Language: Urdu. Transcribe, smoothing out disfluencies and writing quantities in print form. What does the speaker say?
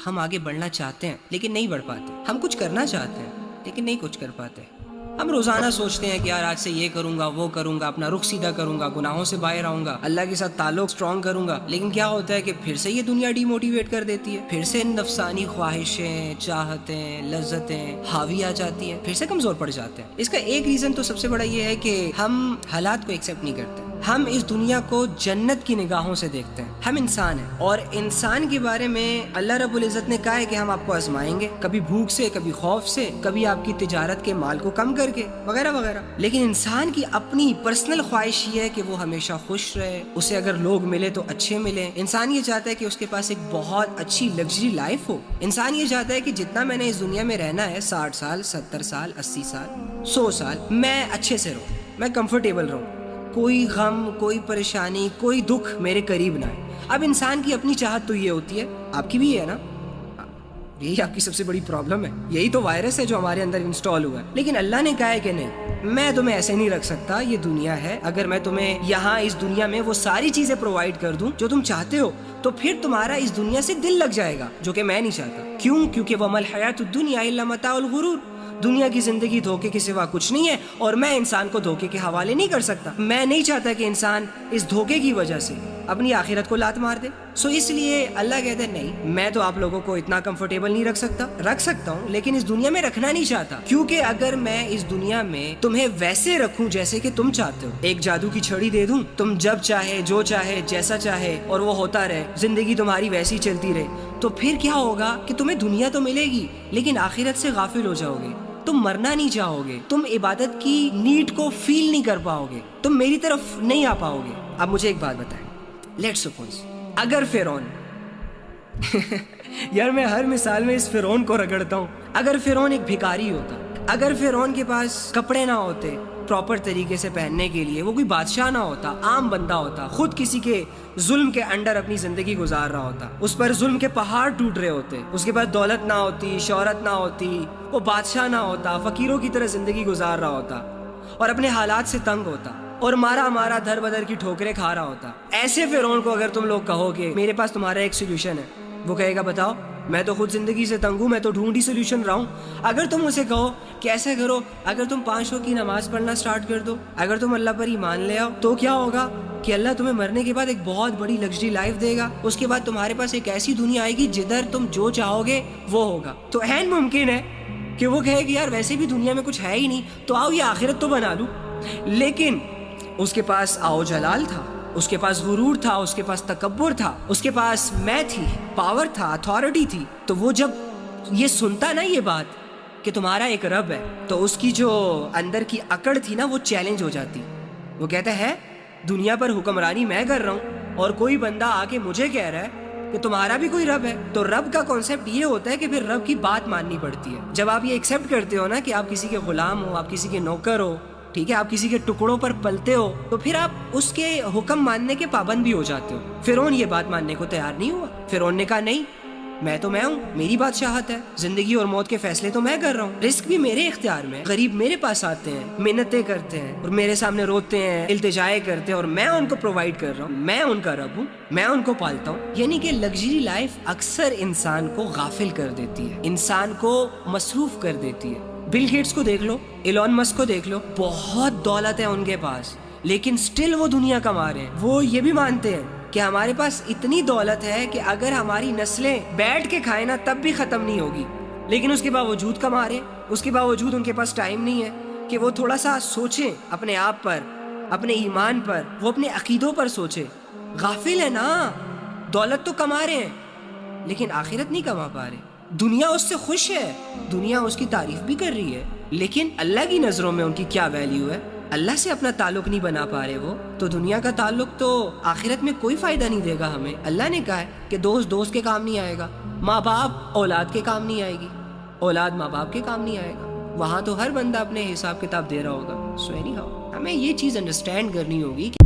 ہم آگے بڑھنا چاہتے ہیں لیکن نہیں بڑھ پاتے. ہم کچھ کرنا چاہتے ہیں لیکن نہیں کچھ کر پاتے. ہم روزانہ سوچتے ہیں کہ یار آج سے یہ کروں گا وہ کروں گا, اپنا رخ سیدھا کروں گا, گناہوں سے باہر آؤں گا, اللہ کے ساتھ تعلق سٹرونگ کروں گا. لیکن کیا ہوتا ہے کہ پھر سے یہ دنیا ڈی موٹیویٹ کر دیتی ہے, پھر سے نفسانی خواہشیں, چاہتیں, لذتیں حاوی آ جاتی ہیں, پھر سے کمزور پڑ جاتے ہیں. اس کا ایک ریزن تو سب سے بڑا یہ ہے کہ ہم حالات کو ایکسیپٹ نہیں کرتے. ہم اس دنیا کو جنت کی نگاہوں سے دیکھتے ہیں. ہم انسان ہیں اور انسان کے بارے میں اللہ رب العزت نے کہا ہے کہ ہم آپ کو آزمائیں گے, کبھی بھوک سے, کبھی خوف سے, کبھی آپ کی تجارت کے مال کو کم کر کے, وغیرہ وغیرہ. لیکن انسان کی اپنی پرسنل خواہش یہ ہے کہ وہ ہمیشہ خوش رہے, اسے اگر لوگ ملے تو اچھے ملے. انسان یہ چاہتا ہے کہ اس کے پاس ایک بہت اچھی لگژری لائف ہو. انسان یہ چاہتا ہے کہ جتنا میں نے اس دنیا میں رہنا ہے, 60 سال, 70 سال, 80 سال, 100 سال, میں اچھے سے رہوں, میں کمفرٹیبل رہوں, کوئی غم, کوئی پریشانی, کوئی دکھ میرے قریب نہ آئے. اب انسان کی اپنی چاہت تو یہ ہوتی ہے, آپ کی بھی یہ ہے نا, یہی آپ کی سب سے بڑی پرابلم ہے, یہی تو وائرس ہے جو ہمارے اندر انسٹال ہوا ہے. لیکن اللہ نے کہا ہے کہ نہیں, میں تمہیں ایسے نہیں رکھ سکتا, یہ دنیا ہے, اگر میں تمہیں یہاں اس دنیا میں وہ ساری چیزیں پرووائڈ کر دوں جو تم چاہتے ہو تو پھر تمہارا اس دنیا سے دل لگ جائے گا, جو کہ میں نہیں چاہتا. کیوں؟ کیونکہ وَمَا الْحَيَاةُ الدُّنْيَا إِلَّا مَتَاعُ الْغُرُورِ, دنیا کی زندگی دھوکے کے سوا کچھ نہیں ہے, اور میں انسان کو دھوکے کے حوالے نہیں کر سکتا. میں نہیں چاہتا کہ انسان اس دھوکے کی وجہ سے اپنی آخرت کو لات مار دے. اس لیے اللہ کہتا ہے نہیں, میں تو آپ لوگوں کو اتنا کمفرٹیبل نہیں رکھ سکتا ہوں لیکن اس دنیا میں رکھنا نہیں چاہتا. کیونکہ اگر میں اس دنیا میں تمہیں ویسے رکھوں جیسے کہ تم چاہتے ہو, ایک جادو کی چھڑی دے دوں, تم جب چاہے, جو چاہے, جیسا چاہے, اور وہ ہوتا رہے, زندگی تمہاری ویسی چلتی رہے, تو پھر کیا ہوگا کہ تمہیں دنیا تو ملے گی لیکن آخرت سے غافل ہو جاؤ گے. تم مرنا نہیں چاہو گے, تم عبادت کی نیڈ کو فیل نہیں کر پاؤ گے, تم میری طرف نہیں آ پاؤ گے. اب مجھے ایک بات بتائیں, لیٹس سپوز اگر فرعون یار میں ہر مثال میں اس فرعون کو رگڑتا ہوں, اگر فرعون ایک بھکاری ہوتا, اگر فرعون کے پاس کپڑے نہ ہوتے پراپر طریقے سے پہننے کے لیے, وہ کوئی بادشاہ نہ ہوتا, عام بندہ ہوتا, خود کسی کے ظلم کے انڈر اپنی زندگی گزار رہا ہوتا, اس پر ظلم کے پہاڑ ٹوٹ رہے ہوتے, اس کے پاس دولت نہ ہوتی, شہرت نہ ہوتی, وہ بادشاہ نہ ہوتا, فقیروں کی طرح زندگی گزار رہا ہوتا اور اپنے حالات سے تنگ ہوتا اور مارا دھر بدر کی ٹھوکریں کھا رہا ہوتا. ایسے فرعون کو اگر تم لوگ کہو کہ میرے پاس تمہارا ایک سولوشن ہے, وہ کہے گا بتاؤ, میں تو خود زندگی سے تنگ ہوں, میں تو ڈھونڈی سولوشن رہا ہوں. اگر تم اسے کہو کہ ایسا کرو, اگر تم 5 وقت کی نماز پڑھنا سٹارٹ کر دو, اگر تم اللہ پر ایمان لے آؤ, تو کیا ہوگا کہ اللہ تمہیں مرنے کے بعد ایک بہت بڑی لگژری لائف دے گا. اس کے بعد تمہارے پاس ایک ایسی دنیا آئے گی جدھر تم جو چاہو گے وہ ہوگا. تو عین ممکن ہے کہ وہ کہے کہ یار ویسے بھی دنیا میں کچھ ہے ہی نہیں, تو آؤ یہ آخرت تو بنا لوں. لیکن اس کے پاس آؤ جلال تھا, اس کے پاس غرور تھا, اس کے پاس تکبر تھا, اس کے پاس میں تھی, پاور تھا, اتھارٹی تھی. تو وہ جب یہ سنتا نا یہ بات کہ تمہارا ایک رب ہے, تو اس کی جو اندر کی اکڑ تھی نا وہ چیلنج ہو جاتی. وہ کہتا ہے دنیا پر حکمرانی میں کر رہا ہوں اور کوئی بندہ آ کے مجھے کہہ رہا ہے کہ تمہارا بھی کوئی رب ہے. تو رب کا کانسیپٹ یہ ہوتا ہے کہ پھر رب کی بات ماننی پڑتی ہے. جب آپ یہ ایکسیپٹ کرتے ہو نا کہ آپ کسی کے غلام ہو, آپ کسی کے نوکر ہو, ٹھیک ہے, آپ کسی کے ٹکڑوں پر پلتے ہو, تو پھر آپ اس کے حکم ماننے کے پابند بھی ہو جاتے ہو. فرعون یہ بات ماننے کو تیار نہیں ہوا. فرعون نے کہا نہیں, میں تو میں ہوں, میری بادشاہت ہے, زندگی اور موت کے فیصلے تو میں کر رہا ہوں, رزق بھی میرے اختیار میں, غریب میرے پاس آتے ہیں, محنتیں کرتے ہیں اور میرے سامنے روتے ہیں, التجائے کرتے ہیں, اور میں ان کو پرووائڈ کر رہا ہوں, میں ان کا رب ہوں, میں ان کو پالتا ہوں. یعنی کہ لگژری لائف اکثر انسان کو غافل کر دیتی ہے, انسان کو مصروف کر دیتی ہے. بل گیٹس کو دیکھ لو, ایلون مسک کو دیکھ لو, بہت دولت ہے ان کے پاس لیکن سٹل وہ دنیا کما رہے ہیں. وہ یہ بھی مانتے ہیں کہ ہمارے پاس اتنی دولت ہے کہ اگر ہماری نسلیں بیٹھ کے کھائیں نا تب بھی ختم نہیں ہوگی, لیکن اس کے باوجود کما رہے ہیں. اس کے باوجود ان کے پاس ٹائم نہیں ہے کہ وہ تھوڑا سا سوچیں اپنے آپ پر, اپنے ایمان پر, وہ اپنے عقیدوں پر سوچیں. غافل ہے نا, دولت تو کما رہے ہیں لیکن آخرت نہیں کما پا رہے. دنیا اس سے خوش ہے, دنیا اس کی تعریف بھی کر رہی ہے, لیکن اللہ کی نظروں میں ان کی کیا ویلیو ہے؟ اللہ سے اپنا تعلق نہیں بنا پا رہے وہ, تو دنیا کا تعلق تو آخرت میں کوئی فائدہ نہیں دے گا ہمیں. اللہ نے کہا ہے کہ دوست کے کام نہیں آئے گا, ماں باپ اولاد کے کام نہیں آئے گی, اولاد ماں باپ کے کام نہیں آئے گا. وہاں تو ہر بندہ اپنے حساب کتاب دے رہا ہوگا. سو اینی ہاؤ ہمیں یہ چیز انڈرسٹینڈ کرنی ہوگی کہ